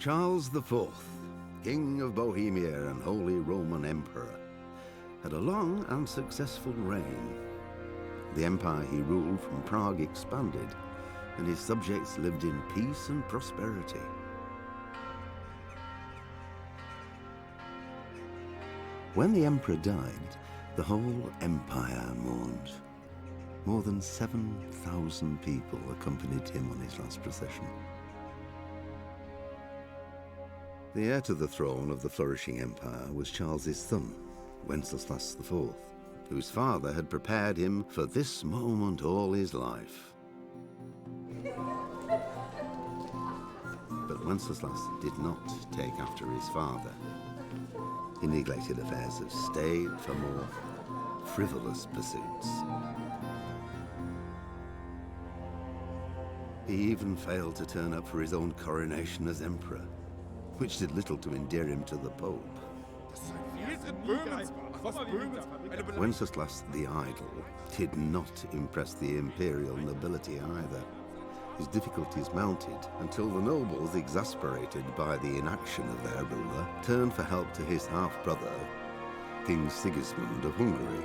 Charles IV, King of Bohemia and Holy Roman Emperor, had a long and successful reign. The empire he ruled from Prague expanded, and his subjects lived in peace and prosperity. When the emperor died, the whole empire mourned. More than 7,000 people accompanied him on his last procession. The heir to the throne of the flourishing empire was Charles's son, Wenceslas IV, whose father had prepared him for this moment all his life. But Wenceslas did not take after his father. He neglected affairs of state for more frivolous pursuits. He even failed to turn up for his own coronation as emperor, which did little to endear him to the Pope. Wenceslas the Idle did not impress the imperial nobility either. His difficulties mounted until the nobles, exasperated by the inaction of their ruler, turned for help to his half-brother, King Sigismund of Hungary.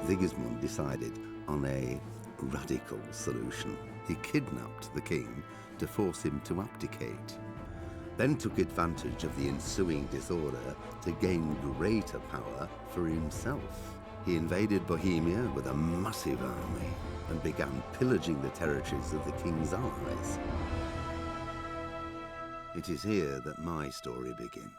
Sigismund decided on a radical solution. He kidnapped the king to force him to abdicate, then took advantage of the ensuing disorder to gain greater power for himself. He invaded Bohemia with a massive army and began pillaging the territories of the king's allies. It is here that my story begins.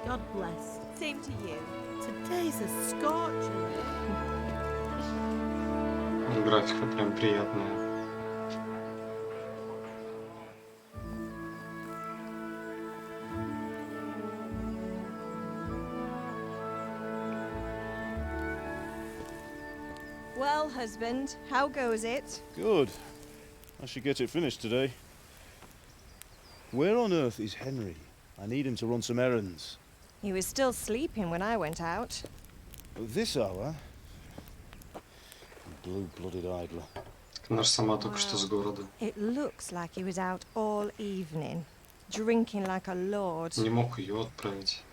God bless. Same to you. Today's a scorcher. Графика прям приятная. Well, husband, how goes it? Good. I should get it finished today. Where on earth is Henry? I need him to run some errands. He was still sleeping when I went out. At this hour? Blue-blooded idler. Она же сама только что с города. It looks like he was out all evening, drinking like a lord. Не мог ее отправить.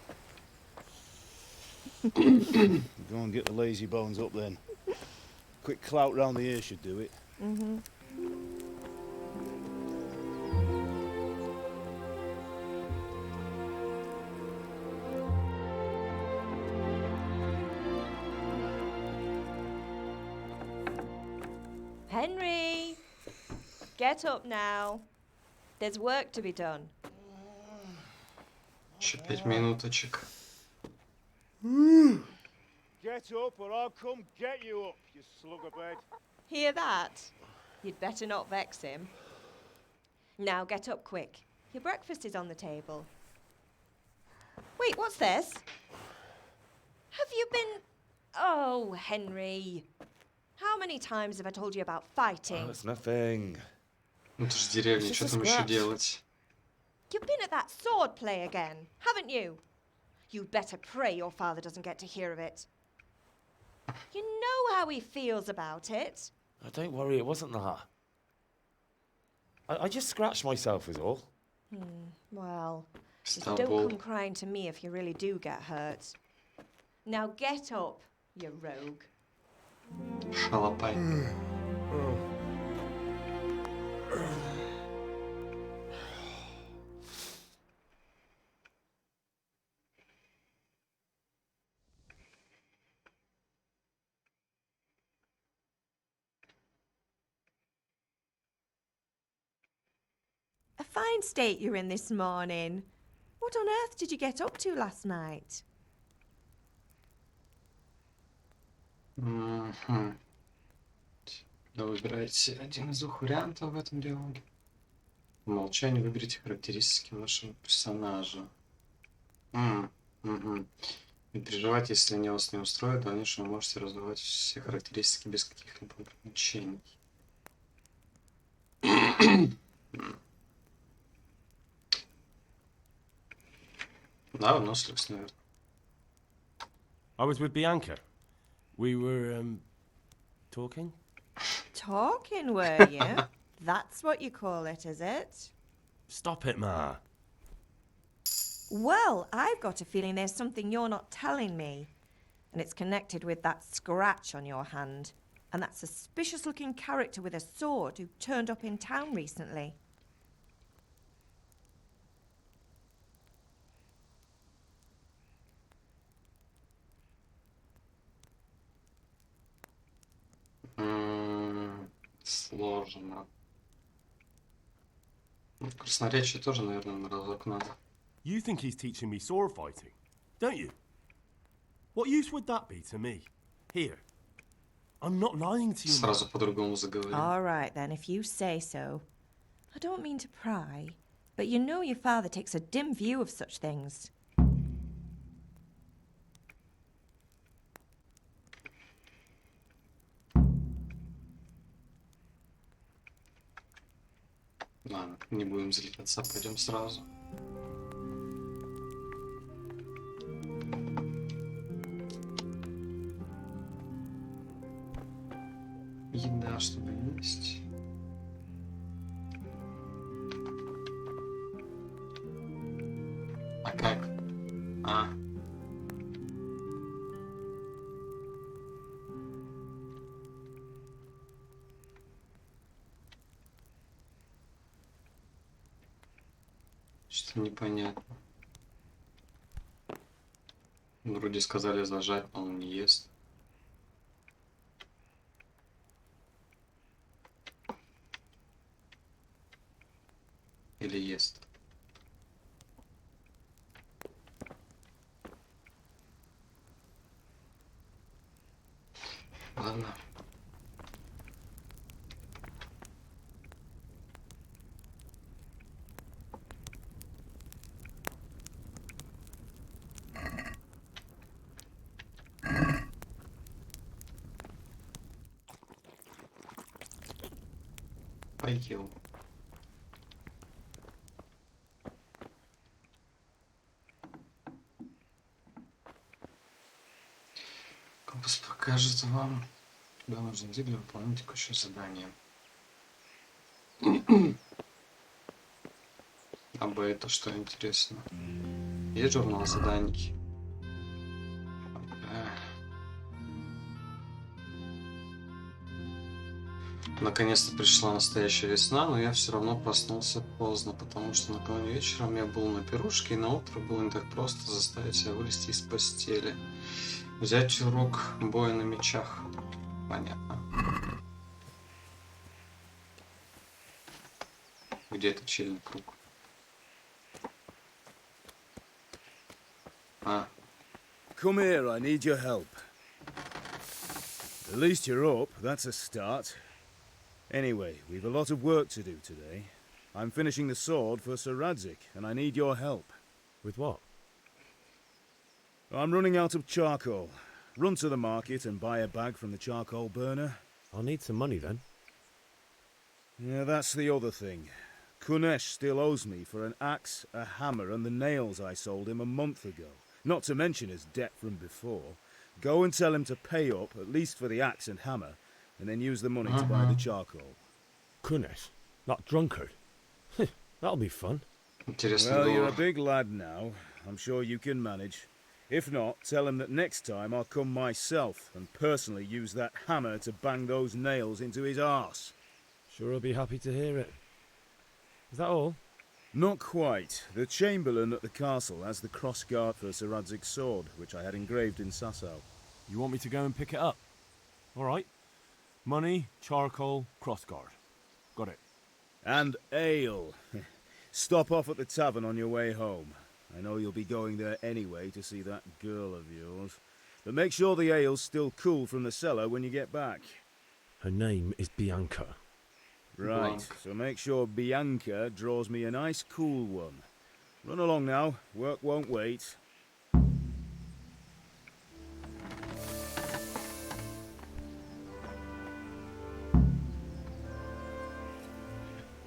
Go and get the lazy bones up then. Quick clout round the ear should do it. Mm-hmm. Henry! Get up now. There's work to be done. Еще 5 минуточек. Get up or I'll come get you up, you slug of bed. Hear that? You'd better not vex him. Now get up quick. Your breakfast is on the table. Wait, what's this? Have you been... Oh, Henry. How many times have I told you about fighting? Oh, it's nothing. Ну это же деревня, что там еще делать? You've been at that sword play again, haven't you? You'd better pray your father doesn't get to hear of it. You know how he feels about it. Oh, don't worry, it wasn't that. I just scratched myself is all. Well, just Stop don't all. come crying to me if you really do get hurt. Now get up, you rogue. Шалопай. A fine state you're in this morning. What on earth did you get up to last night? Мгм. Да, выбирайте один из двух вариантов в этом диалоге. По умолчанию выберите характеристики вашего персонажа. Мгм. Не переживайте, если они вас не устроят, в дальнейшем вы можете раздавать все характеристики без каких-либо ограничений. Да, выносливость, наверное. I was with Bianca. We were, talking? Talking, were you? That's what you call it, is it? Stop it, Ma. Well, I've got a feeling there's something you're not telling me. And it's connected with that scratch on your hand. And that suspicious-looking character with a sword who turned up in town recently. Сложно. Ну, в красноречии тоже, наверное, на разок надо. You think he's teaching me sword fighting, don't you? What use would that be to me? Here. I'm not lying to you. Ma. Сразу по-другому заговорим. All right, then, if you say so. I don't mean to pry, but you know your father takes a dim view of such things. Ладно, не будем злить отца, пойдем сразу. Еда, чтобы есть. А как? А. Что-то непонятно. Вроде сказали зажать, но он не ест. Или ест. Ладно. Поел. Компас покажет вам, куда нужно идти для выполнения текущего задания. А Б это что интересно? Есть журнал заданий? Наконец-то пришла настоящая весна, но я все равно проснулся поздно, потому что накануне вечером я был на пирушке, и на утро было не так просто заставить себя вылезти из постели. Взять урок боя на мечах. Понятно. Где точильный круг? А, Come here, I need your help. At least you're up, that's a start. Anyway, we've a lot of work to do today. I'm finishing the sword for Sir Radzik, and I need your help. With what? I'm running out of charcoal. Run to the market and buy a bag from the charcoal burner. I'll need some money then. Yeah, that's the other thing. Kunesh still owes me for an axe, a hammer, and the nails I sold him a month ago. Not to mention his debt from before. Go and tell him to pay up, at least for the axe and hammer, and then use the money to buy the charcoal. Kunesh? That drunkard? That'll be fun. интересный Well, you're a доллар. big lad now. I'm sure you can manage. If not, tell him that next time I'll come myself and personally use that hammer to bang those nails into his arse. Sure I'll be happy to hear it. Is that all? Not quite. The Chamberlain at the castle has the crossguard for Sir Radzik's sword, which I had engraved in Sasau. You want me to go and pick it up? All right. Money, charcoal, crossguard. Got it. And ale. Stop off at the tavern on your way home. I know you'll be going there anyway to see that girl of yours. But make sure the ale's still cool from the cellar when you get back. Her name is Bianca. Right, Blanc. so make sure Bianca draws me a nice cool one. Run along now, work won't wait.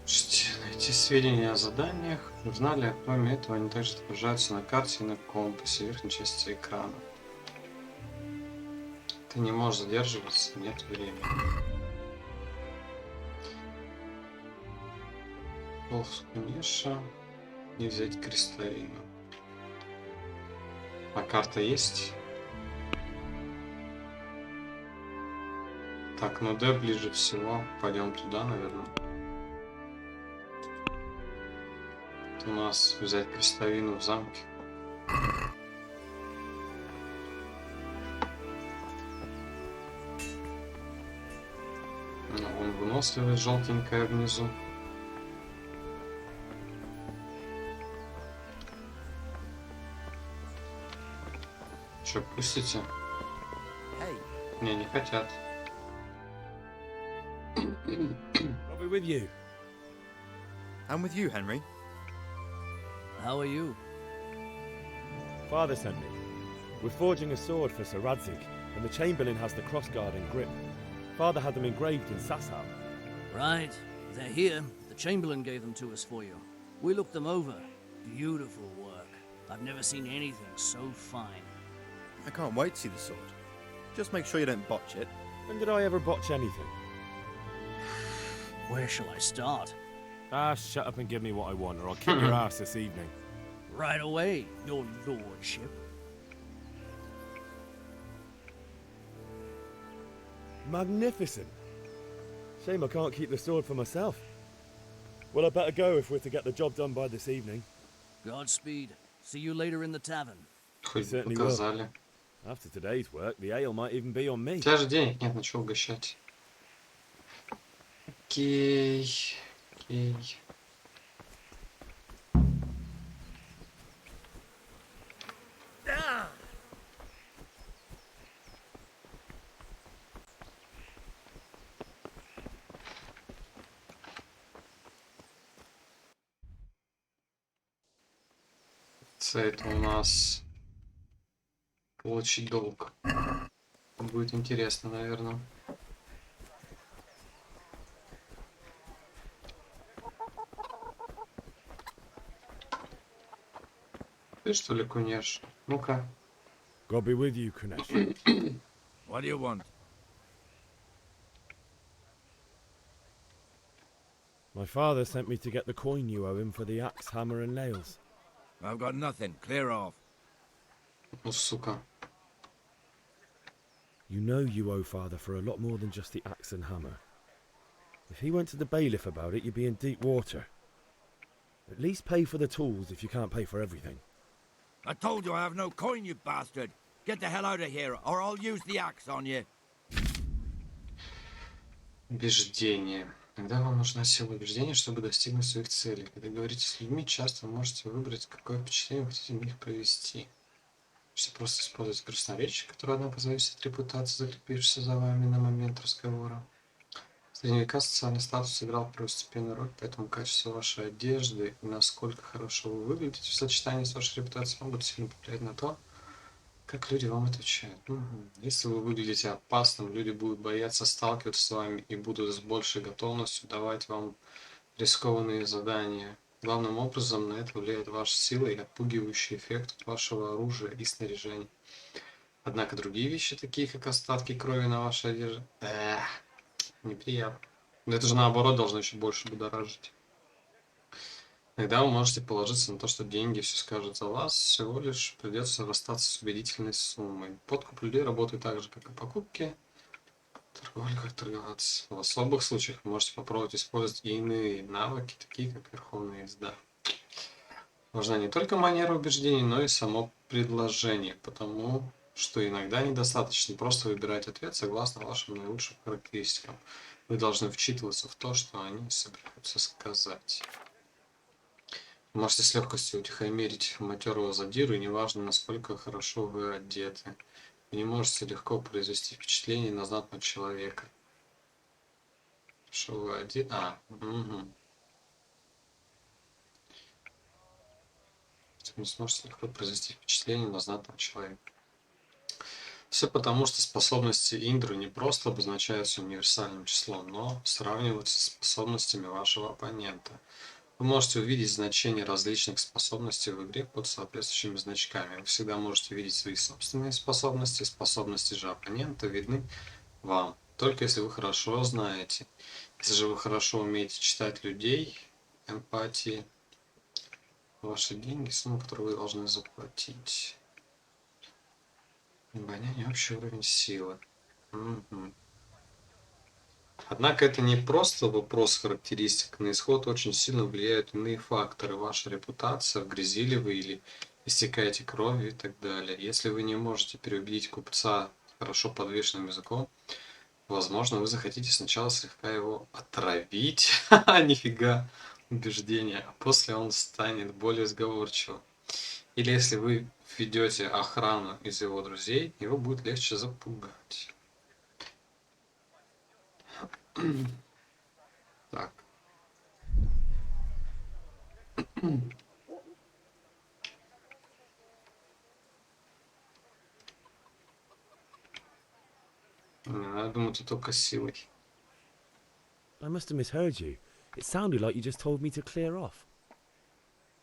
Слушайте, найти сведения о заданиях. Узнали, а кроме этого они также отображаются на карте и на компасе в верхней части экрана. Ты не можешь задерживаться, нет времени. Долг Кунеша и взять крестовину. А карта есть? Так, ну Д ближе всего. Пойдем туда, наверное. Это у нас взять крестовину в замке. Ну, вон выносливость желтенькая внизу. Че, пустите? Не хотят. I'll be with you. I'm with you, Henry. How are you? Father sent me. We're forging a sword for Sir Radzik, and the Chamberlain has the crossguard and grip. Father had them engraved in Sasau. Right. They're here. The Chamberlain gave them to us for you. We looked them over. Beautiful work. I've never seen anything so fine. I can't wait to see the sword. Just make sure you don't botch it. When did I ever botch anything? Where shall I start? Ah, shut up and give me what I want, or I'll kick your ass this evening. Right away, your lordship. Magnificent. Shame I can't keep the sword for myself. Well, I better go if we're to get the job done by this evening. Godspeed. See you later in the tavern. Хоть бы Certainly показали. After today's work, the ale might even be on me. У тебя же денег нет, на что угощать. Окей. Окей. Это у нас получить долг. Будет интересно, наверное. Ты что ли, Кунеш? Ну-ка. God be with you, Kunesh. What do you want? My father sent me to get the coin you owe him for the axe, hammer, and nails. I've got nothing. Clear off. Ну, сука. You know you owe father for a lot more than just the axe and hammer. If he went to the bailiff about it, you'd be in deep water. At least pay for the tools if you can't pay for everything. I told you I have no coin, you bastard. Get the hell out of here, or I'll use the axe on you. Убеждение. Иногда вам нужна сила убеждения, чтобы достигнуть своих целей. Когда говорите с людьми, часто вы можете выбрать, какое впечатление вы хотите на них провести. Можете просто использовать красноречие, которое, однако, зависит от репутации, закрепившейся за вами на момент разговора. В средние века социальный статус играл первостепенную роль, поэтому качество вашей одежды и насколько хорошо вы выглядите в сочетании с вашей репутацией могут сильно повлиять на то, как люди вам отвечают. Если вы выглядите опасным, люди будут бояться сталкиваться с вами и будут с большей готовностью давать вам рискованные задания. Главным образом на это влияет ваша сила и отпугивающий эффект вашего оружия и снаряжения. Однако другие вещи, такие как остатки крови на вашей одежде, неприятно. Это же наоборот должно еще больше будоражить. Иногда вы можете положиться на то, что деньги все скажут за вас, всего лишь придется расстаться с убедительной суммой. Подкуп людей работает так же, как и покупки. Торговля как торговаться. В особых случаях вы можете попробовать использовать и иные навыки, такие как верховная езда. Важна не только манера убеждений, но и само предложение, потому что иногда недостаточно просто выбирать ответ согласно вашим наилучшим характеристикам. Вы должны вчитываться в то, что они собираются сказать. Вы можете с легкостью утихомирить матерого задиру, и неважно, насколько хорошо вы одеты. Вы не можете легко произвести впечатление на знатного человека. Что вы одеты? Вы не сможете легко произвести впечатление на знатного человека. Все потому, что способности Индры не просто обозначаются универсальным числом, но сравниваются с способностями вашего оппонента. Вы можете увидеть значение различных способностей в игре под соответствующими значками. Вы всегда можете видеть свои собственные способности, способности же оппонента видны вам, только если вы хорошо знаете. Если же вы хорошо умеете читать людей, эмпатии, ваши деньги, сумму, которую вы должны заплатить. Обоняние, общий уровень силы. Однако это не просто вопрос характеристик. На исход очень сильно влияют иные факторы. Ваша репутация, в грязи ли вы или истекаете кровью и так далее. Если вы не можете переубедить купца хорошо подвешенным языком, возможно, вы захотите сначала слегка его отравить. Нифига убеждения. А после он станет более сговорчивым. Или если вы ведете охрану из его друзей, его будет легче запугать. Так. Я думаю, это только силой. I must have misheard you. It sounded like you just told me to clear off.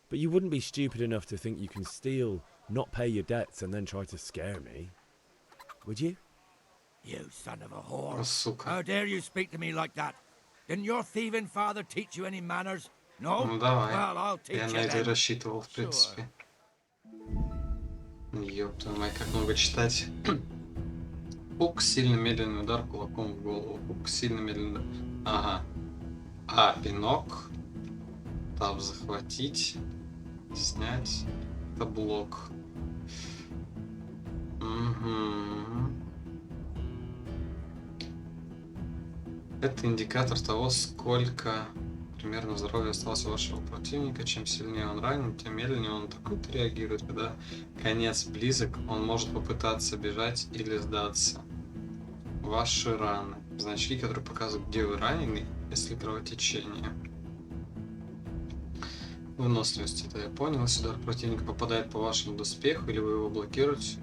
But you wouldn't be stupid enough to think you can steal, not pay your debts, and then try to scare me, would you? You son of a whore. Сука. How dare you speak to me like that? Didn't your thieving father teach you any manners? No? Ну давай. Well, I'll teach Я you на это и then. рассчитывал, в принципе. Ёб твою мать, как много читать. Хук, сильно медленный удар кулаком в голову. Хук, сильно медленный удар. Ага. Пинок. Таб захватить. Снять. Это блок. Это индикатор того, сколько примерно здоровья осталось у вашего противника. Чем сильнее он ранен, тем медленнее он атакует и реагирует. Когда конец близок, он может попытаться бежать или сдаться. Ваши раны. Значки, которые показывают, где вы ранены, если кровотечение. Выносливость. Это я понял. Если удар противника попадает по вашему доспеху или вы его блокируете,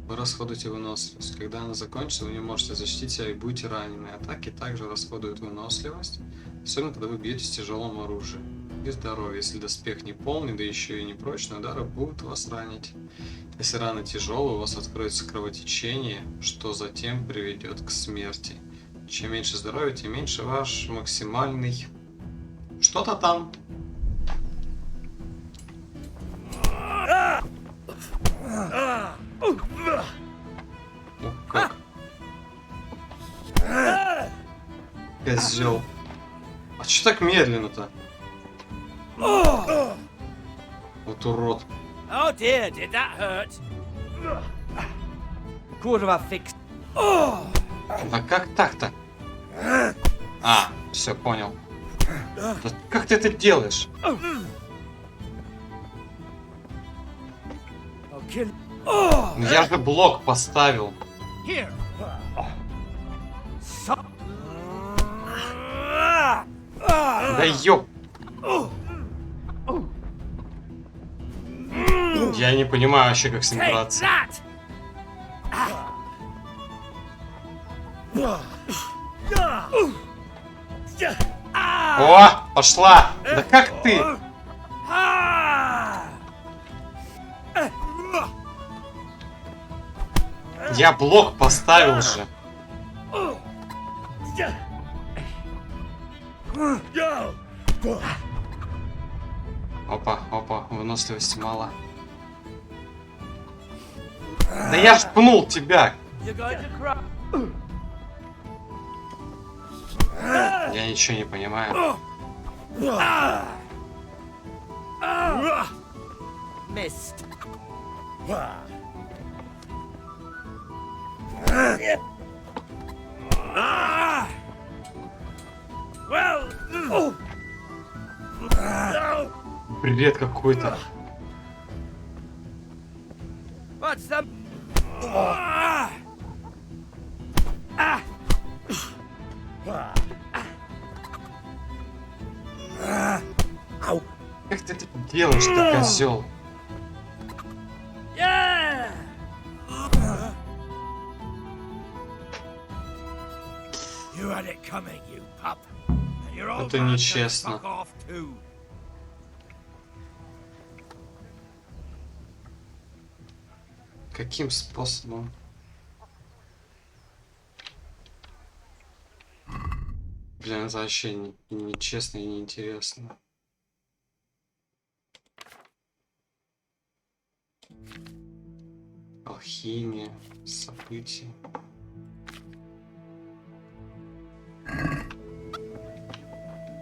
вы расходуете выносливость. Когда она закончится, вы не можете защитить себя и будете ранены. Атаки также расходуют выносливость, особенно когда вы бьете с тяжелым оружием. И здоровье. Если доспех не полный, да еще и не прочный, удары будут вас ранить. Если рана тяжелая, у вас откроется кровотечение, что затем приведет к смерти. Чем меньше здоровья, тем меньше ваш максимальный... Что-то там. Как? Козёл. А чё так медленно-то? Вот урод. Oh dear, did that hurt? Quarter of a fix. А как так-то? А, все, понял. Да как ты это делаешь? Ну я же блок поставил. Да ёп. Я не понимаю вообще, как с ним драться. О, пошла! Да как ты? Я блок поставил же. Опа, опа, выносливости мало. Да я ж пнул тебя! Я ничего не понимаю. Missed. Бред какой-то. What's the... Как ты это делаешь-то, козел? You had it coming, you pup. And your old Это man can нечестно. fuck off too. Каким способом? Блин, это вообще нечестно и неинтересно. Алхимия, события.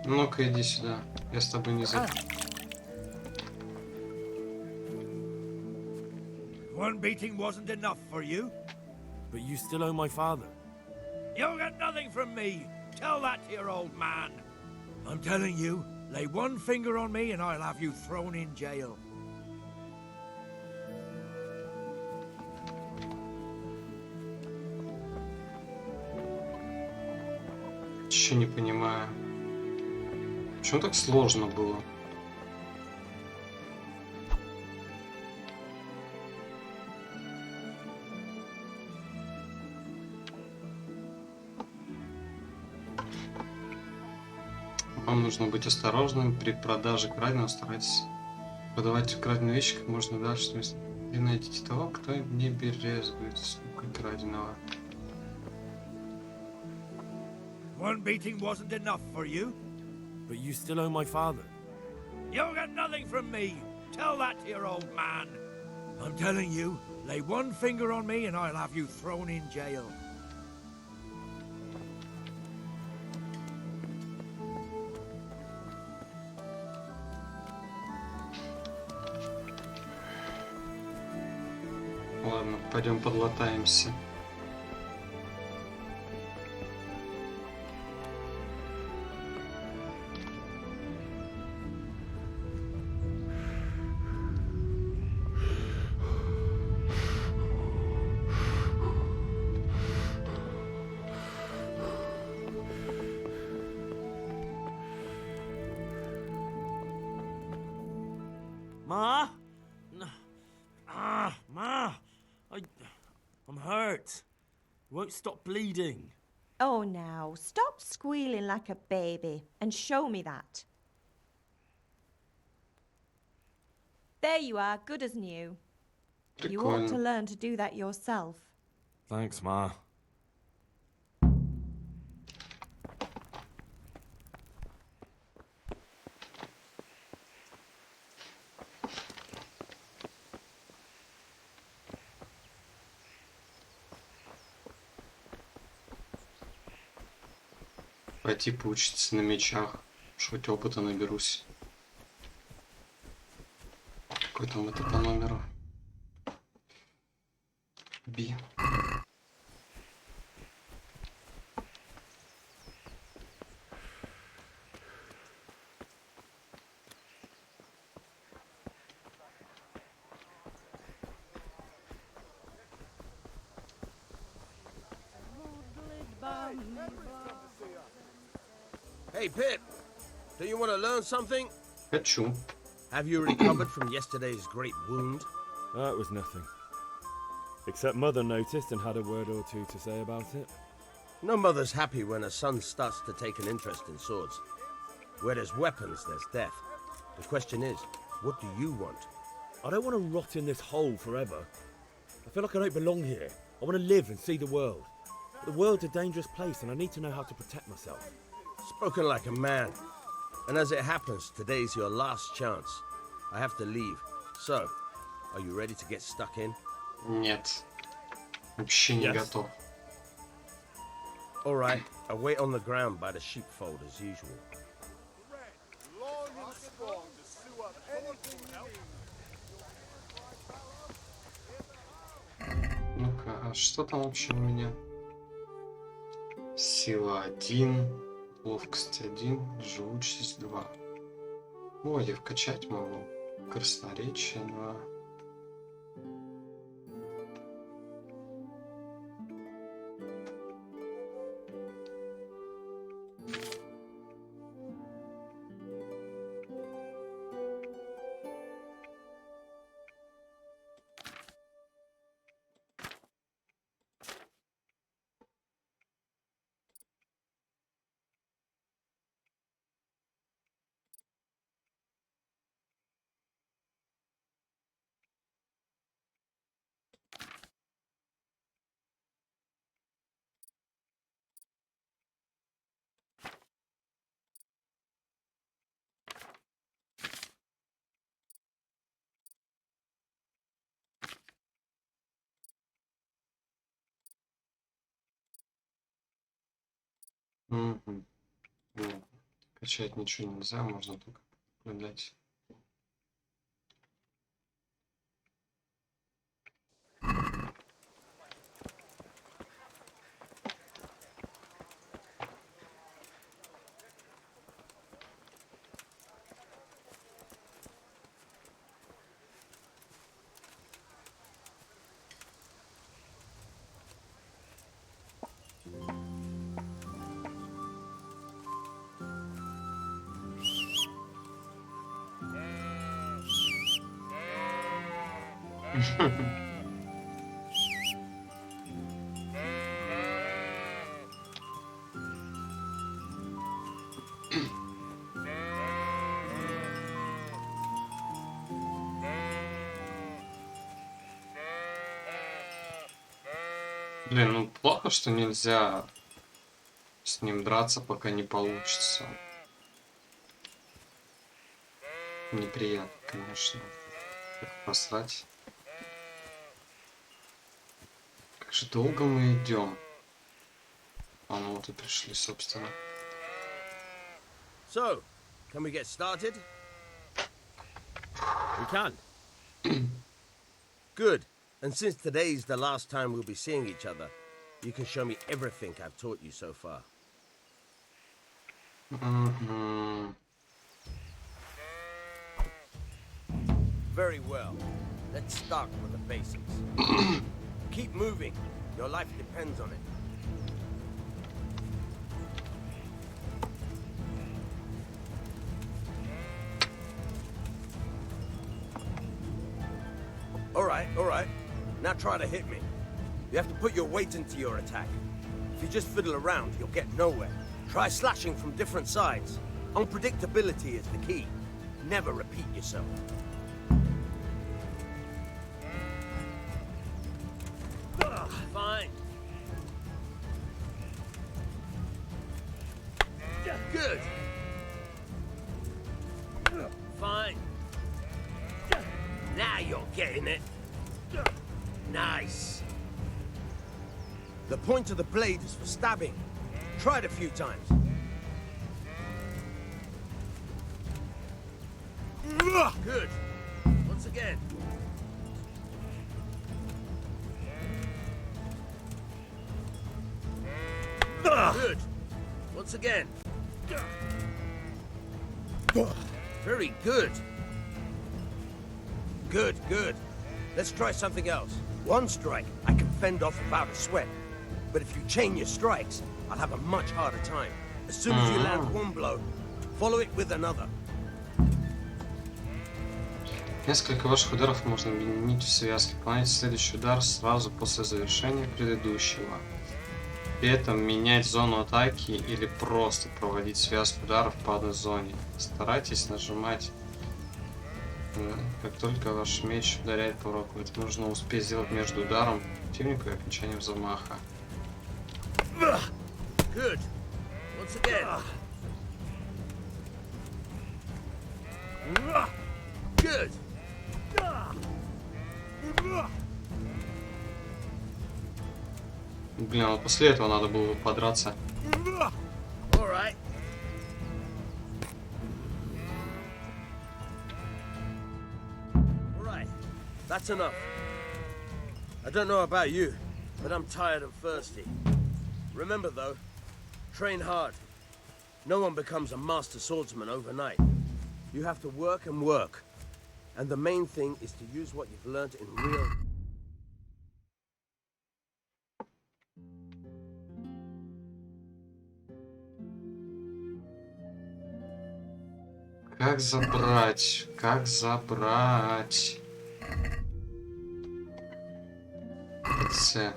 Ну-ка, иди сюда. Я с тобой не за... One beating wasn't enough for you. But you still owe my father. You'll get nothing from me. Tell that to your old man. I'm telling you, lay one finger on me and I'll have you thrown in jail. Еще не понимаю. Почему так сложно было? Вам нужно быть осторожным при продаже краденого. Старайтесь продавать краденые вещи как можно дальше. И найдите того, кто не брезгует сука краденого. One beating wasn't enough for you. But you still owe my father. You'll get nothing from me. Tell that to your old man. I'm telling you, lay one finger on me and I'll have you thrown in jail. Ладно, пойдем подлатаемся. Ma? Ma! I'm hurt. It won't stop bleeding. Oh, now, stop squealing like a baby and show me that. There you are, good as new. You ought to learn to do that yourself. Thanks, Ma. Пойти поучиться на мечах. Хоть опыта наберусь. Какой там это по номеру? Би. Hey, Pip. Do you want to learn something? Хочу. Have you recovered from yesterday's great wound? That was nothing. Except Mother noticed and had a word or two to say about it. No mother's happy when her son starts to take an interest in swords. Where there's weapons, there's death. The question is, what do you want? I don't want to rot in this hole forever. I feel like I don't belong here. I want to live and see the world. But the world's a dangerous place and I need to know how to protect myself. Spoken like a man. And as it happens, today's your last chance. I have to leave. So, are you ready to get stuck in? Нет. Вообще не готов. All right, I wait on the ground by the sheepfold as usual. Ну-ка, а что там вообще у меня? Сила 1, ловкость 1, живучесть 2. О, я вкачать могу. Красноречие 2. Угу. Нет, качать ничего нельзя, можно только наблюдать. Блин, ну плохо, что нельзя с ним драться, пока не получится. Неприятно, конечно. Как посрать. Как же долго мы идем? А ну вот и пришли, собственно. So, can we get started? We can. Good. And since today's the last time we'll be seeing each other, you can show me everything I've taught you so far. Very well. Let's start with the basics. Keep moving. Your life depends on it. All right. Now try to hit me. You have to put your weight into your attack. If you just fiddle around, you'll get nowhere. Try slashing from different sides. Unpredictability is the key. Never repeat yourself. Fine. Good. Fine. Now you're getting it. Nice. The point of the blade is for stabbing. Try it a few times. Good. Once again. Good. Once again. Very good. Good. Let's try something else. One strike, I can fend off without a sweat. But if you chain your strikes, I'll have a much harder time. As soon as you land one blow, follow it with another. Несколько ваших ударов можно объединить в связке. Выполняйте следующий удар сразу после завершения предыдущего. При этом менять зону атаки или просто проводить связку ударов по одной зоне. Старайтесь нажимать, как только ваш меч ударяет по врагу. Это нужно успеть сделать между ударом противника и окончанием замаха. Good. Once again. Good. Блин, вот после этого надо было подраться. All right. All right. That's enough. I don't know about you, but I'm tired and thirsty. Remember though, train hard. No one becomes a master swordsman overnight. You have to work and work. And the main thing is to use what you've learned in real... Как забрать? Как забрать? С.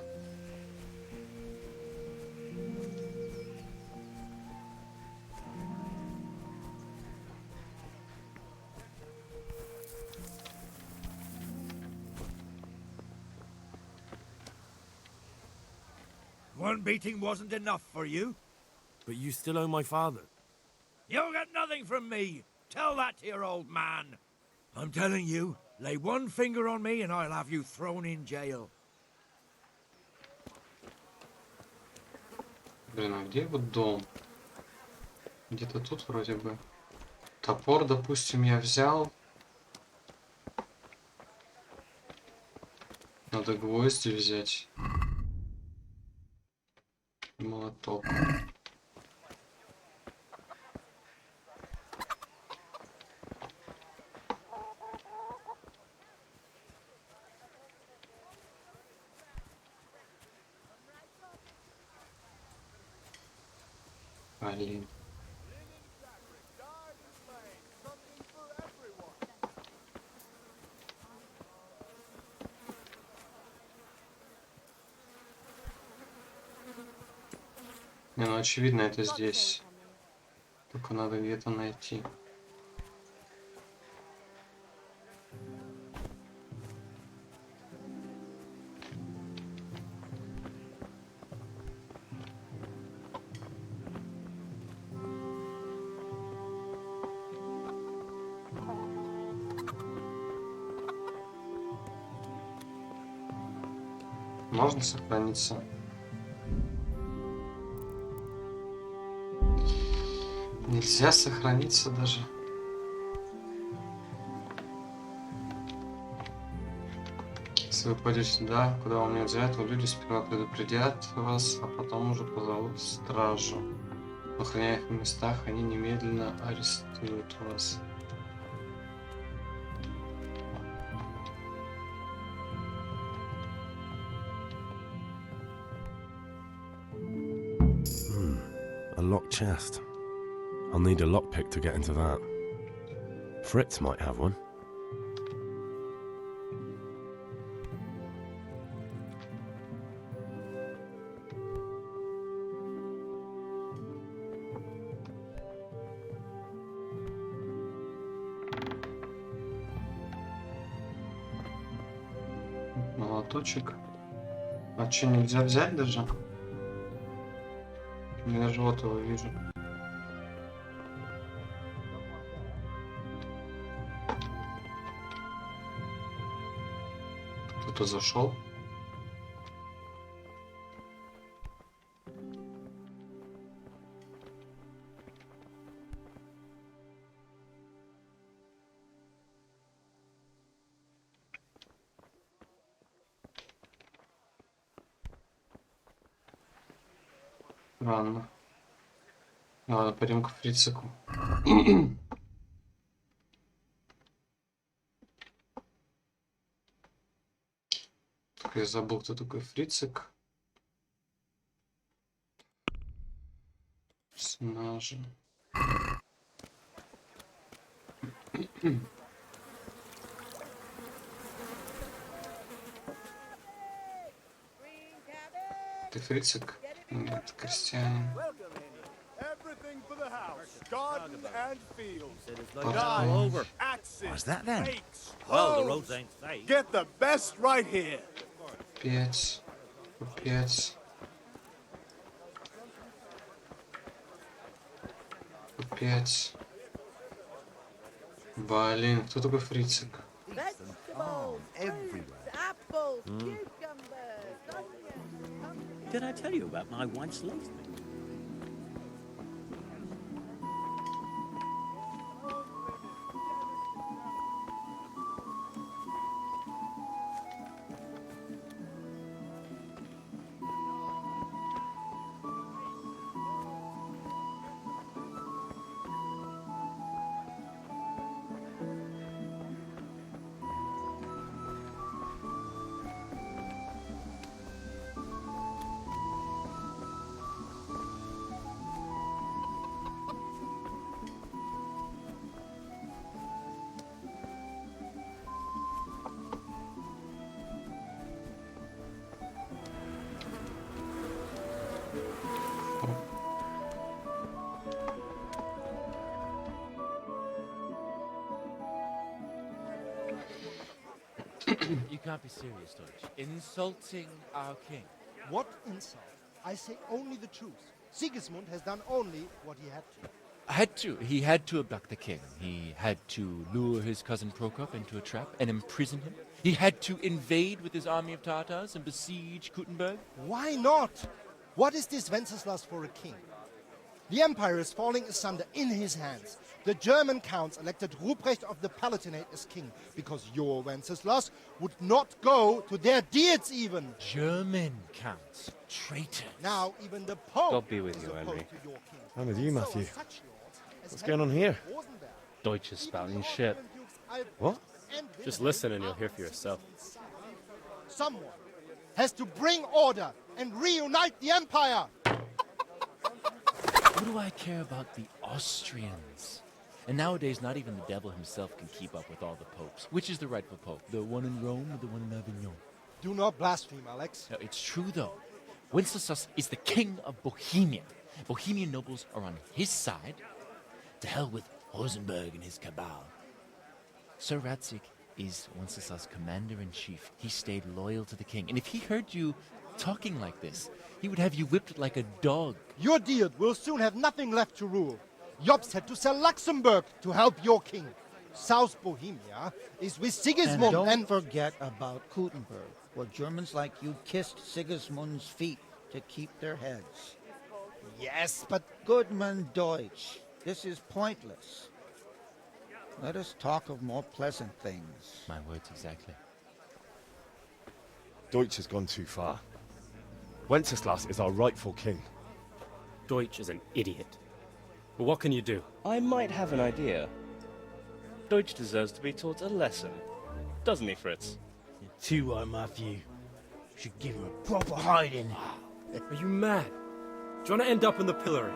One beating wasn't enough for you? But you still owe my father. You'll get nothing from me. Tell that to your old man. I'm telling you, lay one finger on me and I'll have you thrown in jail. Блин, а где вот дом? Где-то тут вроде бы. Топор, допустим, я взял. Надо гвозди взять. Молоток. Блин. Не, ну очевидно, это здесь. Только надо где-то найти. Можно сохраниться? Нельзя сохраниться даже. Если вы пойдете сюда, куда вам нельзя, то люди сперва предупредят вас, а потом уже позовут стражу. В охраняемых местах они немедленно арестуют вас. A locked chest. I'll need a lockpick to get into that. Fritz might have one. Молоточек. А что, нельзя взять даже? Я даже вот его вижу. Кто-то зашел. Рано. Ладно, пойдем к Фрицику. Только я забыл, кто такой Фрицик. Персонажи. Ты фрицик? Это крестьянин. Everything for the house, garden and fields. Парфюм. What's that then? Rakes, Well, the hoes. roads ain't fake. Get the best right here. Купец. Купец. Купец. Блин, кто такой фрицик? Oh, everywhere. Apples, cucumbers, onions. Did I tell you about my wife's lace? You can't be serious, Deutsch. Insulting our king. What insult? I say only the truth. Sigismund has done only what he had to. He had to abduct the king. He had to lure his cousin Prokop into a trap and imprison him. He had to invade with his army of Tatars and besiege Kuttenberg. Why not? What is this Wenceslas for a king? The empire is falling asunder in his hands. The German counts elected Ruprecht of the Palatinate as king because your Wenceslas would not go to their deeds even. German counts. Traitors. Now even the Pope God be with is you, opposed Henry. to your king. I'm with you, So Matthew. are such lords as What's going on here? Rosenberg. Deutsch is spouting shit. What? Just listen and you'll hear for yourself. Someone has to bring order and reunite the empire. What do I care about the Austrians? And nowadays, not even the devil himself can keep up with all the popes. Which is the rightful pope? The one in Rome or the one in Avignon? Do not blaspheme, Alex. No, it's true, though. Wenceslas is the king of Bohemia. Bohemian nobles are on his side. To hell with Rosenberg and his cabal. Sir Radzik is Wenceslas' commander-in-chief. He stayed loyal to the king. And if he heard you talking like this, he would have you whipped like a dog. Your deed will soon have nothing left to rule. Jobst had to sell Luxembourg to help your king. South Bohemia is with Sigismund and don't forget about Kuttenberg, where Germans like you kissed Sigismund's feet to keep their heads. Yes, but... Goodman Deutsch, this is pointless. Let us talk of more pleasant things. My words exactly. Deutsch has gone too far. Wenceslas is our rightful king. Deutsch is an idiot. But what can you do? I might have an idea. Deutsch deserves to be taught a lesson. Doesn't he, Fritz? You're too right, Matthew. Should give him a proper hiding. Are you mad? Do you want to end up in the pillory?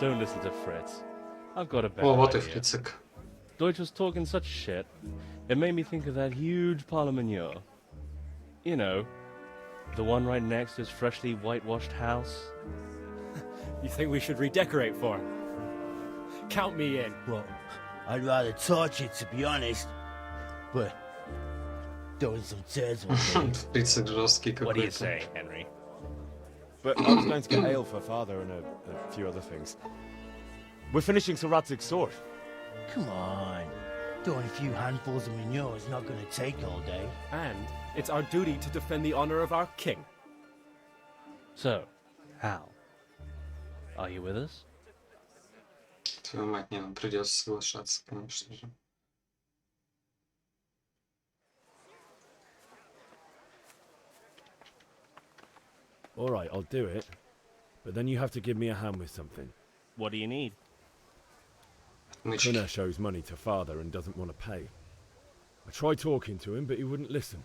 Don't listen to Fritz. I've got a better Вот и idea. фрицик. Deutsch was talking such shit. It made me think of that huge parliament. You know, the one right next to his freshly whitewashed house. You think we should redecorate for him? Count me in. Well, I'd rather torch it, to be honest. But throwing some tears on Фрицик жесткий What do you какой-то. say, Henry? But I was going to get ale for father and a few other things. We're finishing Sir Radzig's sword. Come on. Throwing a few handfuls of manure is not going to take all day. And it's our duty to defend the honor of our king. So, Hal, are you with us? Твою мать, не, ну придется соглашаться, конечно же. All right, I'll do it. But then you have to give me a hand with something. What do you need? Kunesh owes money to father and doesn't want to pay. I tried talking to him, but he wouldn't listen.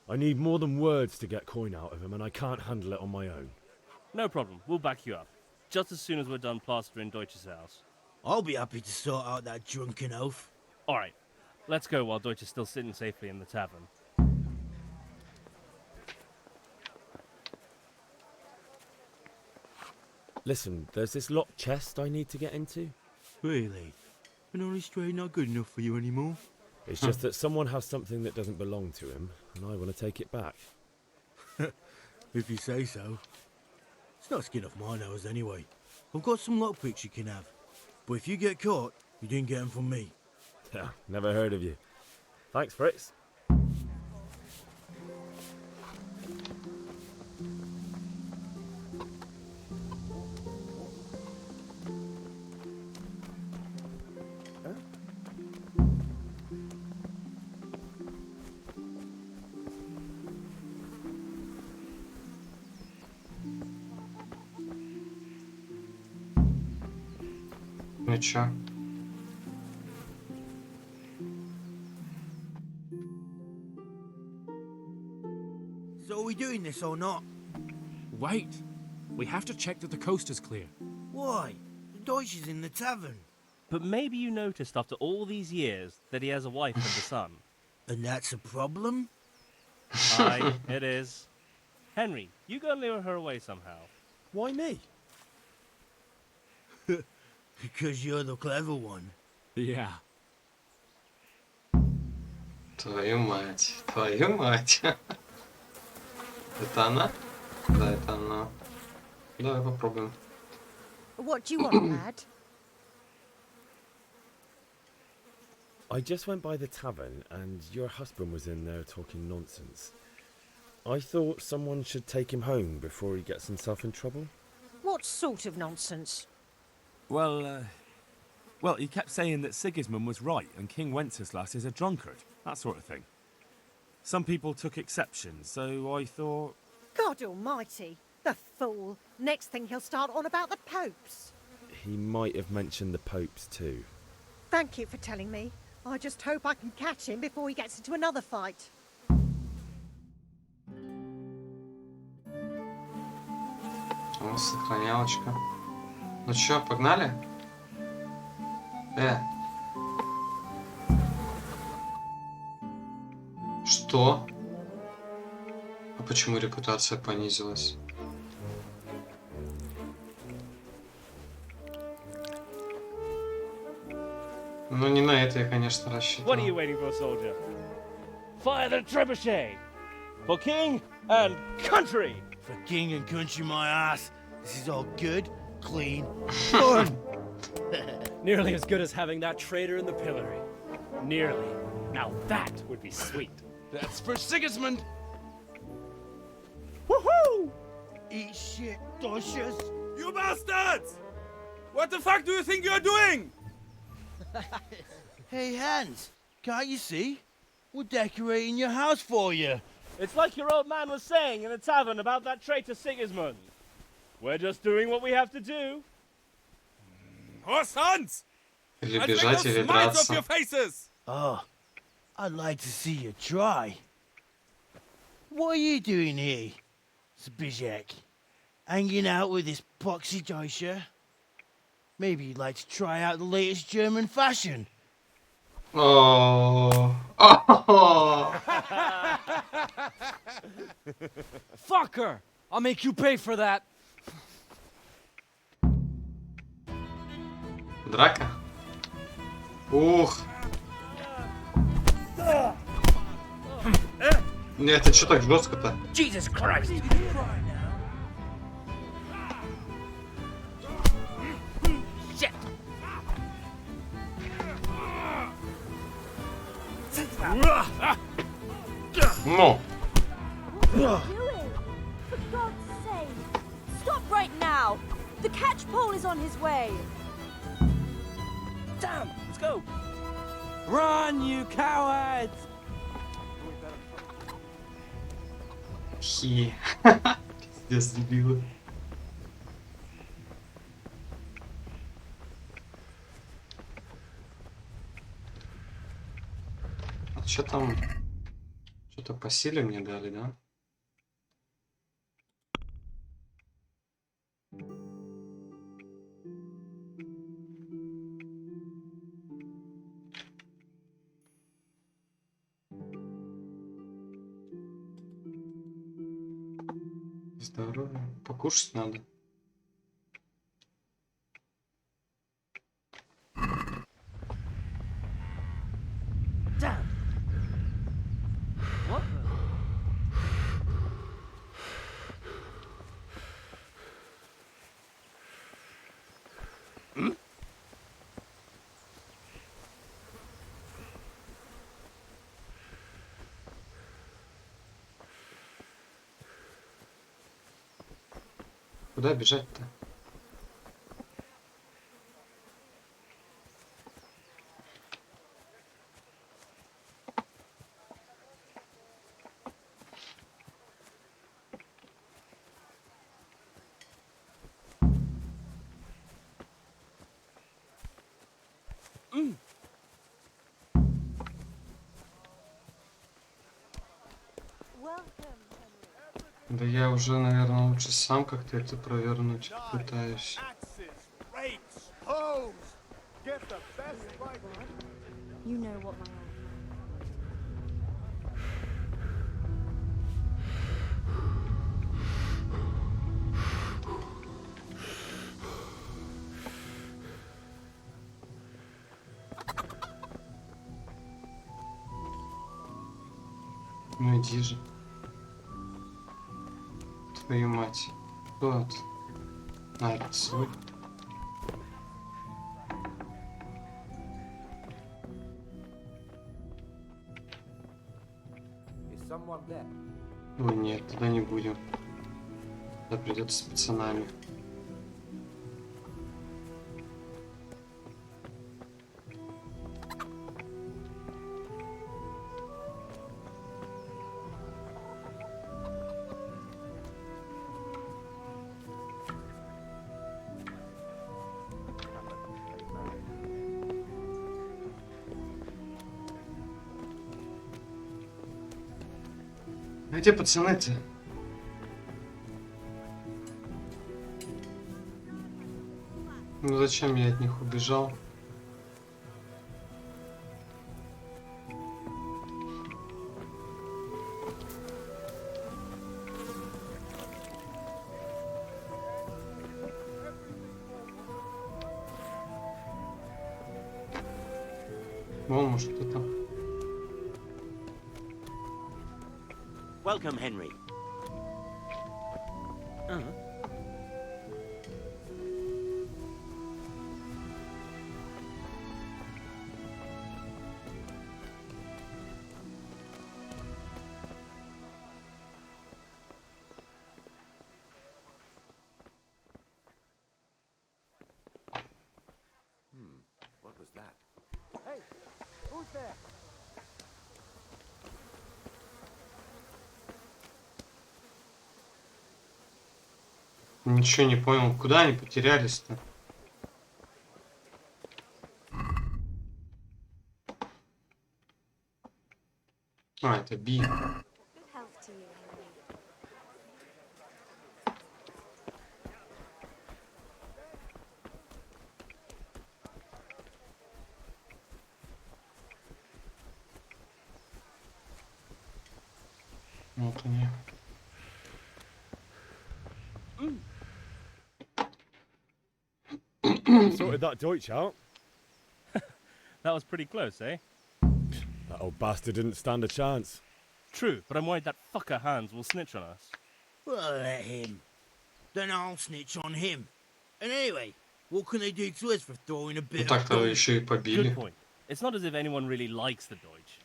I need more than words to get coin out of him, and I can't handle it on my own. No problem. We'll back you up. just as soon as we're done plastering Deutsch's house. I'll be happy to sort out that drunken oaf. All right, let's go while Deutsch is still sitting safely in the tavern. Listen, there's this locked chest I need to get into. Really? An honest trade not good enough for you anymore? It's just that someone has something that doesn't belong to him, and I want to take it back. If you say so. It's not skin off my nose anyway. I've got some lockpicks you can have. But if you get caught, you didn't get them from me. Yeah, never heard of you. Thanks, Fritz. Ну чё? So are we doing this or not? Wait. We have to check that the coast is clear. Why? The Deutsch is in the tavern. But maybe you noticed after all these years that he has a wife and a son. And that's a problem? Aye, it is. Henry, you go and lure her away somehow. Why me? Because you're the clever one. Yeah. Твою мать, твою мать. Это она? Да, это она. Давай попробуем. What do you want, lad? I just went by the tavern and your husband was in there talking nonsense. I thought someone should take him home before he gets himself in trouble. What sort of nonsense? Well, he kept saying that Sigismund was right and King Wenceslas is a drunkard, that sort of thing. Some people took exception, so I thought... God almighty, the fool. Next thing he'll start on about the popes. He might have mentioned the popes too. Thank you for telling me. I just hope I can catch him before he gets into another fight. О, сохранялочка. Ну чё, погнали? Что? А почему репутация понизилась? Ну не на это я, конечно, рассчитывал. What are you waiting for, soldier? Fire the trebuchet! For king and country! For king and country, my ass. This is all good, clean, fun. Nearly as good as having that traitor in the pillory. Nearly. Now that would be sweet. That's for Sigismund. Woohoo! Eat shit, Deutsches. You bastards! What the fuck do you think you're doing? Hey, Hans, can't you see? We're decorating your house for you. It's like your old man was saying in the tavern about that traitor Sigismund. We're just doing what we have to do. Horse Hans! Или I'll make бежать, those или smites off драться. your faces! Oh, I'd like to see you try. What are you doing here, Zbigniew? Hanging out with this poxy Deutscher? Maybe you'd like to try out the latest German fashion. Oh. Oh. Fucker! I'll make you pay for that. Драка? Ух. Нет, это что так жестко-то? Jesus Christ! Shit! Ну. What are you doing? For God's sake! Stop right now! The catch pole is on his way! Damn! Let's go! Run, you cowards! Хи. Пиздец, дебилы. А что там? Что-то по силе мне дали, да? Здорово. Покушать надо. Damn! What the? Куда бежать-то? Да я уже, наверное, лучше сам как-то это провернуть пытаюсь. You know what my Ну иди же. Твою мать. Кто это? А, это свой. Ой, нет, туда не будем. Да придется с пацанами. А где пацаны-то? Ну зачем я от них убежал? Вон, может, кто там. Welcome, Henry. What was that? Hey, who's there? Ничего не понял, куда они потерялись-то? А, это Би. Вот они. Sorted that Deutsch out. That was pretty close, eh? That old bastard didn't stand a chance. True, but I'm worried that fucker Hans will snitch on us. Well, let him. Then I'll snitch on him. And anyway, what can they do to us for throwing a Ну bit of так-то gold? еще и побили. Good point. It's not as if anyone really likes the Deutsch.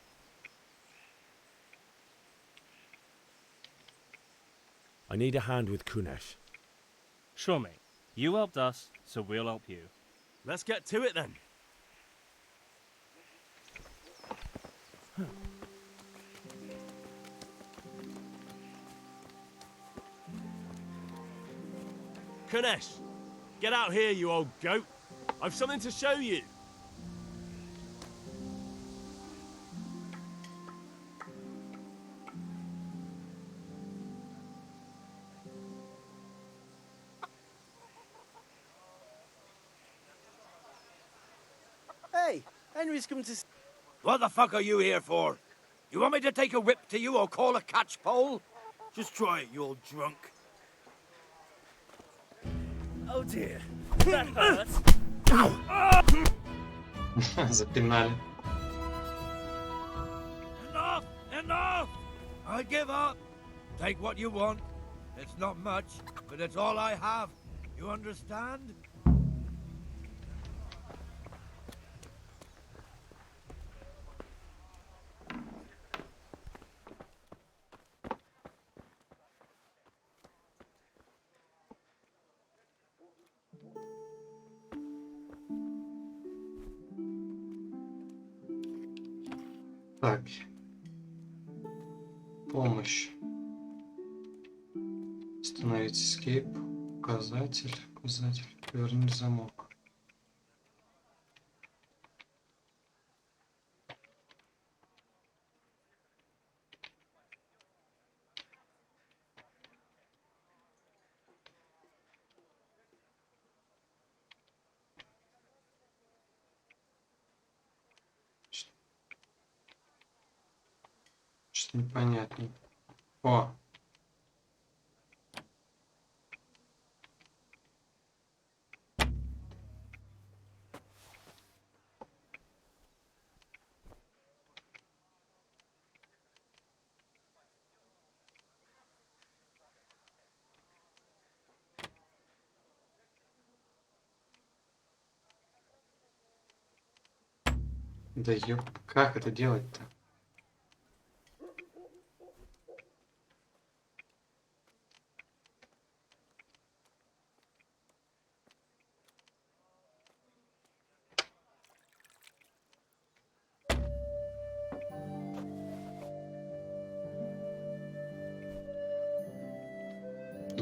I need a hand with Kunesh. Sure, mate. You helped us, so we'll help you. Let's get to it then. Kunesh, get out here, you old goat. I've something to show you. Hey, Henry's come to... What the fuck are you here for? You want me to take a whip to you or call a catch pole? Just try it, you old drunk. Oh dear, that hurts. Запинали. Enough! Enough! I give up. Take what you want. It's not much, but it's all I have. You understand? Так. Помощь. Установить escape. Указатель. Повернуть замок. Что-то непонятно. О! Да ёп, как это делать-то?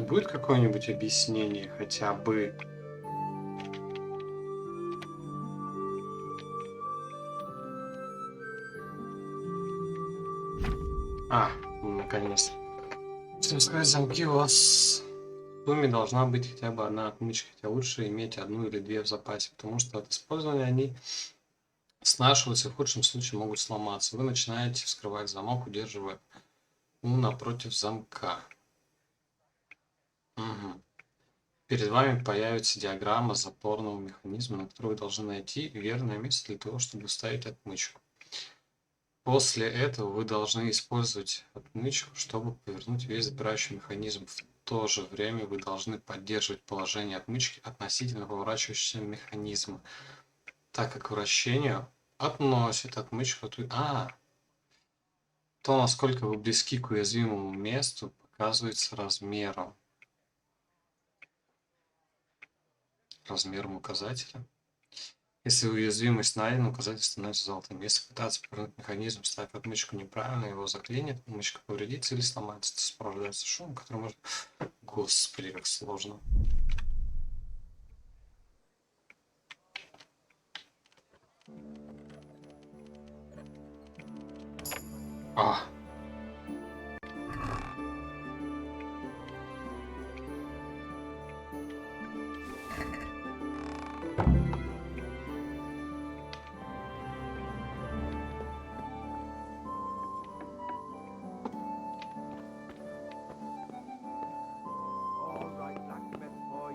Будет какое-нибудь объяснение хотя бы? Наконец. Чтобы сказать замки, у вас в сумме должна быть хотя бы одна отмычка, хотя лучше иметь одну или две в запасе, потому что от использования они снашиваются и в худшем случае могут сломаться. Вы начинаете вскрывать замок, удерживая напротив замка. Угу. Перед вами появится диаграмма запорного механизма, на которой вы должны найти верное место для того, чтобы вставить отмычку. После этого вы должны использовать отмычку, чтобы повернуть весь запирающий механизм. В то же время вы должны поддерживать положение отмычки относительно поворачивающегося механизма, так как вращение относит отмычку от... То, насколько вы близки к уязвимому месту, показывается размером указателя. Если уязвимость найдена, указатель становится золотым. Если пытаться повернуть механизм, ставив отмычку неправильно, его заклинит, отмычка повредится или сломается. Это сопровождается шумом, который может... Господи, как сложно.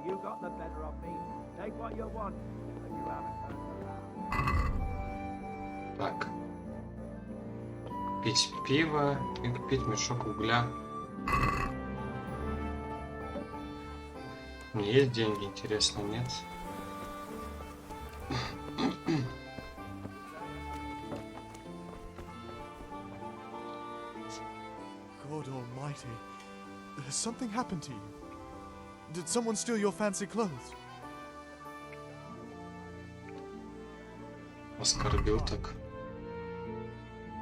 You got the better of me. Take what you want, but you haven't turned around. Так. Пить пиво и купить мешок угля. У меня есть деньги, интересно, нет? God almighty. Has something happened to you? Did someone steal your fancy clothes? Оскорбил так.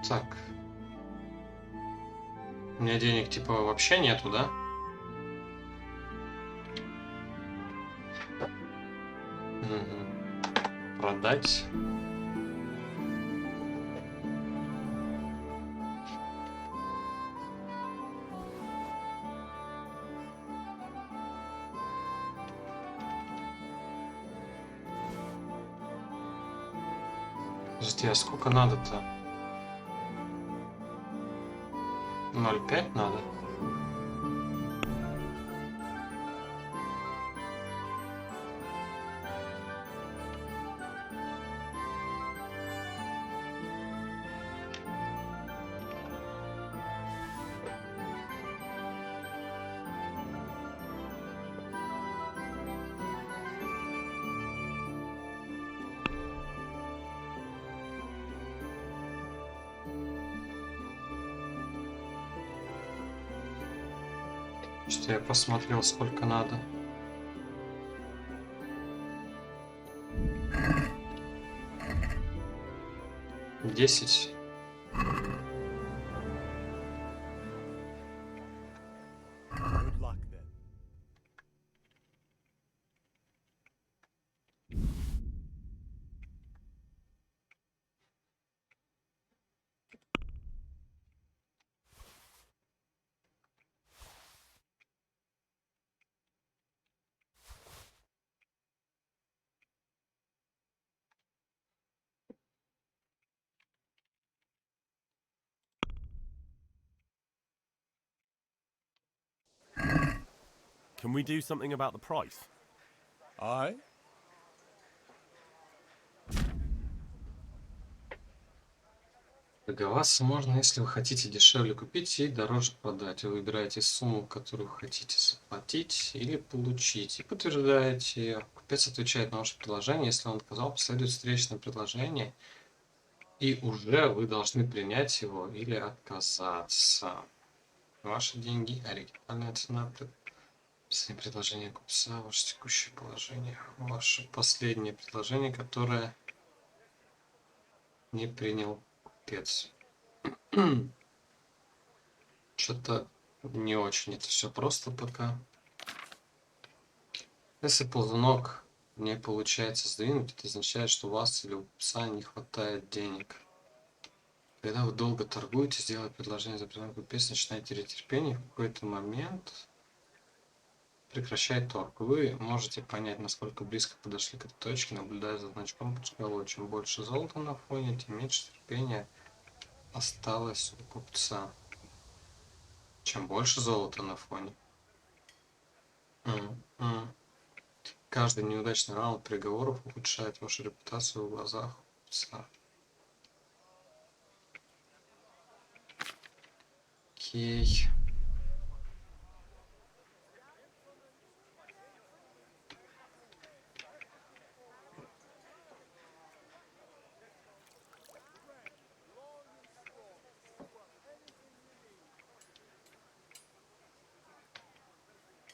Так. У меня денег типа вообще нету, да? Угу. Продать. Подожди, а сколько надо-то? 0,5 надо? Что я посмотрел, сколько надо. Десять. Good luck then. Can we do something about the price? Aye? Торговаться можно, если вы хотите дешевле купить и дороже продать. Вы выбираете сумму, которую хотите заплатить или получить, и подтверждаете ее. Купец отвечает на ваше предложение. Если он отказал, последует встречное предложение, и уже вы должны принять его или отказаться. Ваши деньги, оригинальная цена, последнее предложение купца, ваше текущее положение, ваше последнее предложение, которое не принял купец. Что-то не очень это все просто пока. Если ползунок не получается сдвинуть, это означает, что у вас или у купца не хватает денег. Когда вы долго торгуете, сделая предложение за определенный купец, начинаете терять терпение, в какой-то момент прекращает торг. Вы можете понять, насколько близко подошли к этой точке, наблюдая за значком под шкалой. Чем больше золота на фоне, тем меньше терпения осталось у купца. Чем больше золота на фоне. Каждый неудачный раунд переговоров ухудшает вашу репутацию в глазах купца. Окей.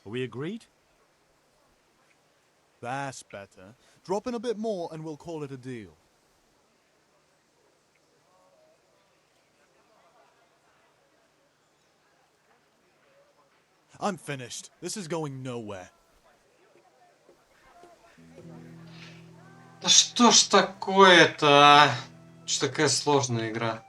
Are we agreed? That's better. Drop in a bit more and we'll call it a deal. I'm finished. This is going nowhere. Да что ж такое-то, а? Что такая сложная игра?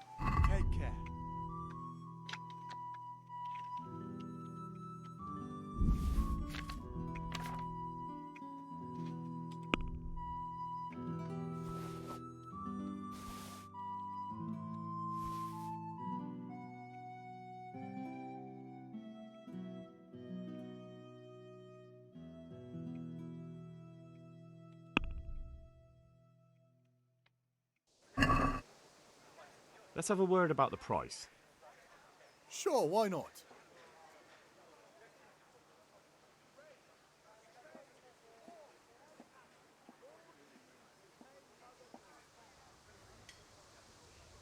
Let's have a word about the price. Sure, why not?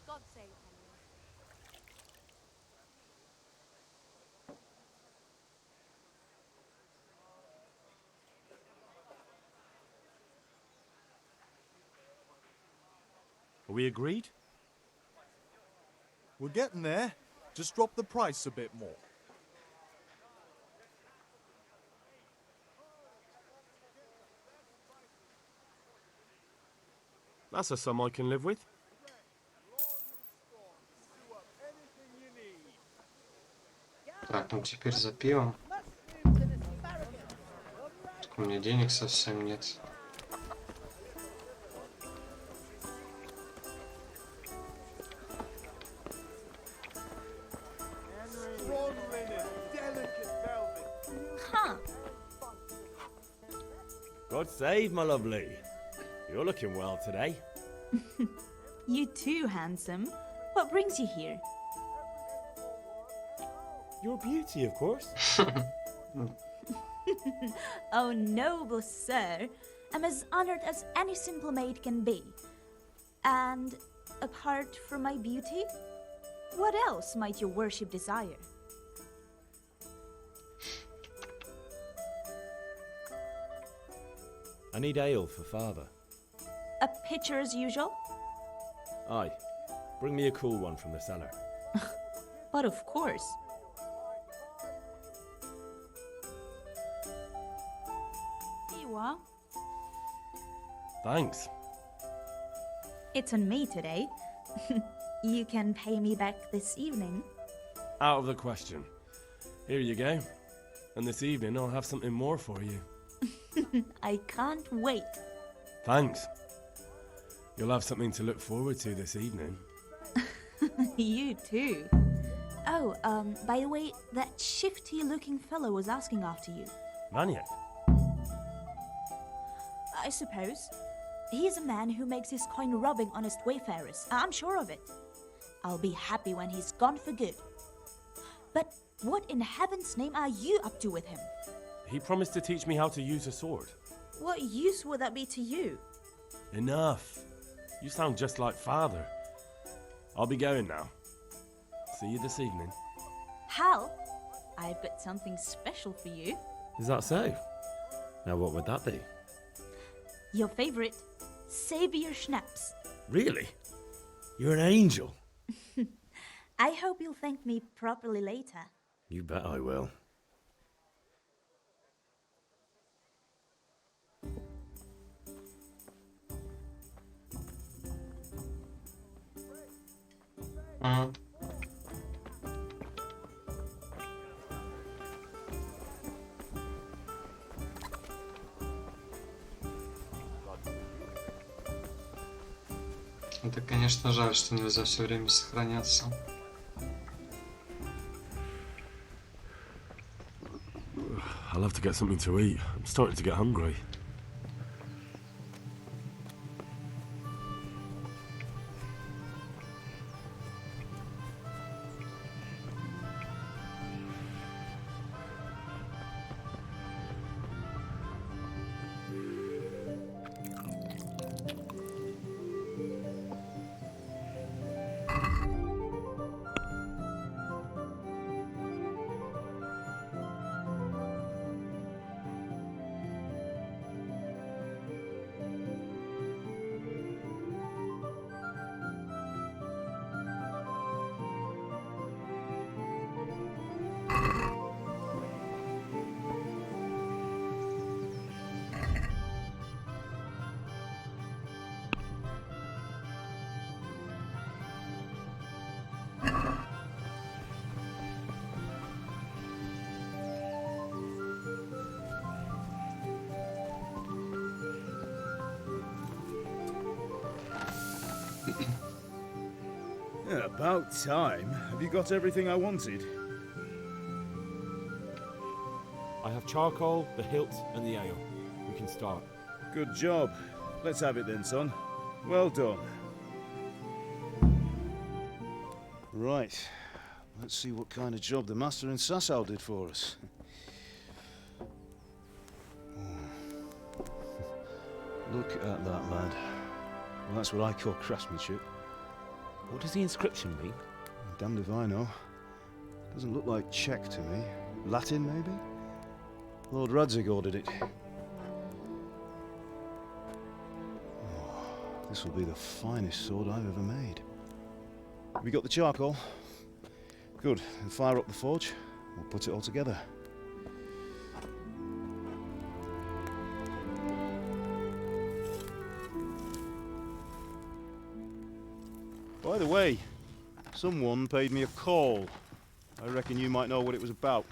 God save Henry. Are we agreed? We're getting there. Just drop the price a bit more. That's a sum I can live with. Так, ну теперь за пивом. Так у меня денег совсем нет. Huh. God save, my lovely. You're looking well today. You too, handsome. What brings you here? Your beauty, of course. Oh, noble sir. I'm as honored as any simple maid can be. And apart from my beauty, what else might your worship desire? I need ale for father. A pitcher as usual? Aye. Bring me a cool one from the cellar. But of course. Here you are. Thanks. It's on me today. You can pay me back this evening. Out of the question. Here you go. And this evening I'll have something more for you. I can't wait. Thanks. You'll have something to look forward to this evening. You too. Oh, by the way, that shifty-looking fellow was asking after you. Maniac? I suppose. He's a man who makes his coin robbing honest wayfarers. I'm sure of it. I'll be happy when he's gone for good. But what in heaven's name are you up to with him? He promised to teach me how to use a sword. What use would that be to you? Enough. You sound just like father. I'll be going now. See you this evening. Hal, I've got something special for you. Is that so? Now what would that be? Your favorite, Savior Schnapps. Really? You're an angel. I hope you'll thank me properly later. You bet I will. Это, конечно, жаль, что нельзя все время сохраняться. I'll have to get something to eat. I'm starting to get hungry. Yeah, about time. Have you got everything I wanted? I have charcoal, the hilt, and the ale. We can start. Good job. Let's have it then, son. Well done. Right. Let's see what kind of job the master in Sasau did for us. Look at that, lad. Well, that's what I call craftsmanship. What does the inscription mean? Damned if I know. Doesn't look like Czech to me. Latin, maybe? Lord Radzig ordered it. Oh, this will be the finest sword I've ever made. Have you got the charcoal? Good. Then fire up the forge. We'll put it all together. By the way, someone paid me a call. I reckon you might know what it was about.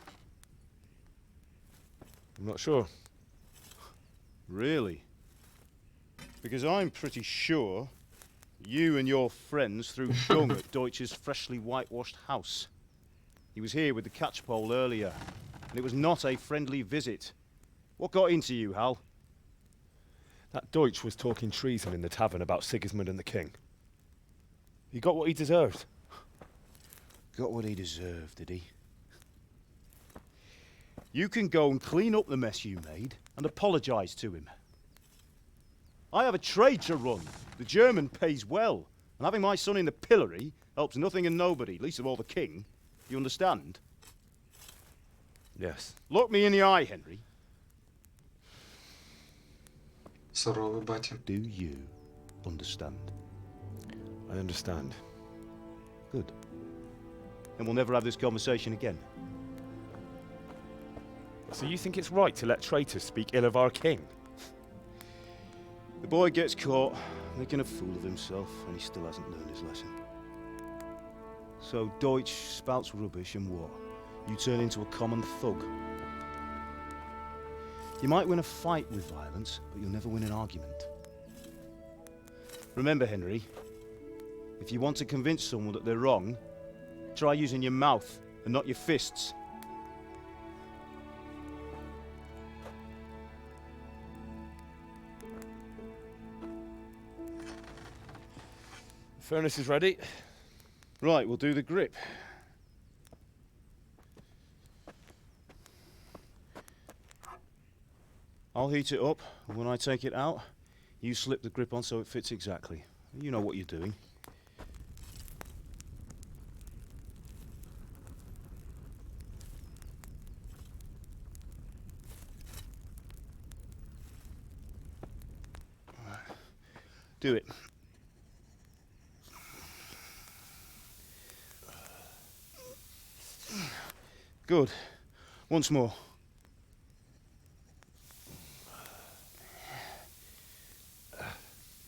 I'm not sure. Really? Because I'm pretty sure you and your friends threw dung at Deutsch's freshly whitewashed house. He was here with the catchpole earlier, and it was not a friendly visit. What got into you, Hal? That Deutsch was talking treason in the tavern about Sigismund and the king. He got what he deserved. Got what he deserved, did he? You can go and clean up the mess you made and apologise to him. I have a trade to run. The German pays well, and having my son in the pillory helps nothing and nobody, least of all the king. You understand? Yes. Look me in the eye, Henry. Суровый батя. Do you understand? I understand. Good. Then we'll never have this conversation again. So you think it's right to let traitors speak ill of our king? The boy gets caught making a fool of himself, and he still hasn't learned his lesson. So Deutsch spouts rubbish, and what? You turn into a common thug. You might win a fight with violence, but you'll never win an argument. Remember, Henry, if you want to convince someone that they're wrong, try using your mouth and not your fists. Furnace is ready. Right, we'll do the grip. I'll heat it up, and when I take it out, you slip the grip on so it fits exactly. You know what you're doing. Do it. Good. Once more.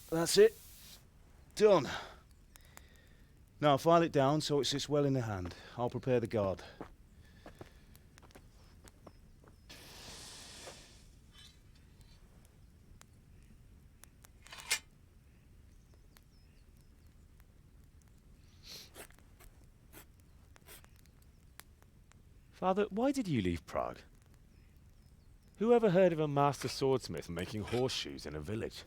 That's it. Done. Now file it down so it sits well in the hand. I'll prepare the guard. Father, why did you leave Prague? Who ever heard of a master swordsmith making horseshoes in a village?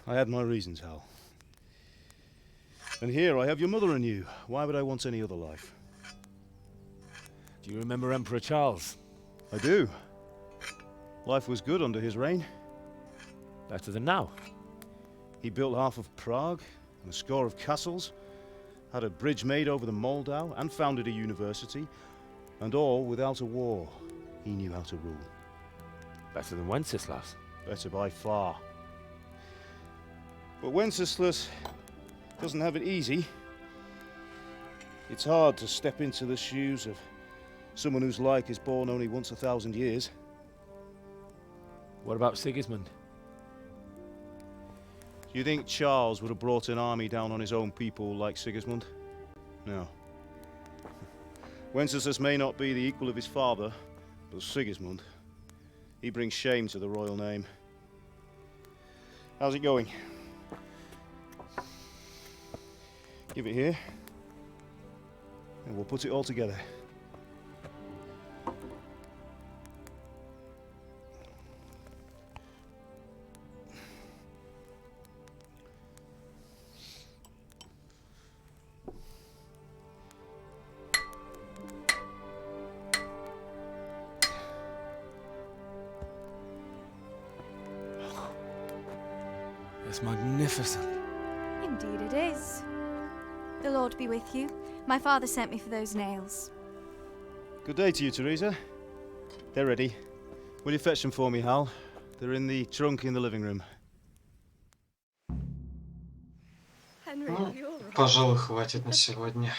I had my reasons, Hal. And here I have your mother and you. Why would I want any other life? Do you remember Emperor Charles? I do. Life was good under his reign. Better than now. He built half of Prague and a score of castles, had a bridge made over the Moldau, and founded a university, and all without a war. He knew how to rule. Better than Wenceslas. Better by far. But Wenceslas doesn't have it easy. It's hard to step into the shoes of someone whose like is born only once 1,000 years. What about Sigismund? Do you think Charles would have brought an army down on his own people like Sigismund? No. Wenceslas may not be the equal of his father, but Sigismund, he brings shame to the royal name. How's it going? Give it here, and we'll put it all together. It's magnificent. Indeed it is. The Lord be with you. My father sent me for those nails. Good day to you, Teresa. They're ready. Will you fetch them for me, Hal? They're in the trunk in the living room. Пожалуй, хватит на сегодня.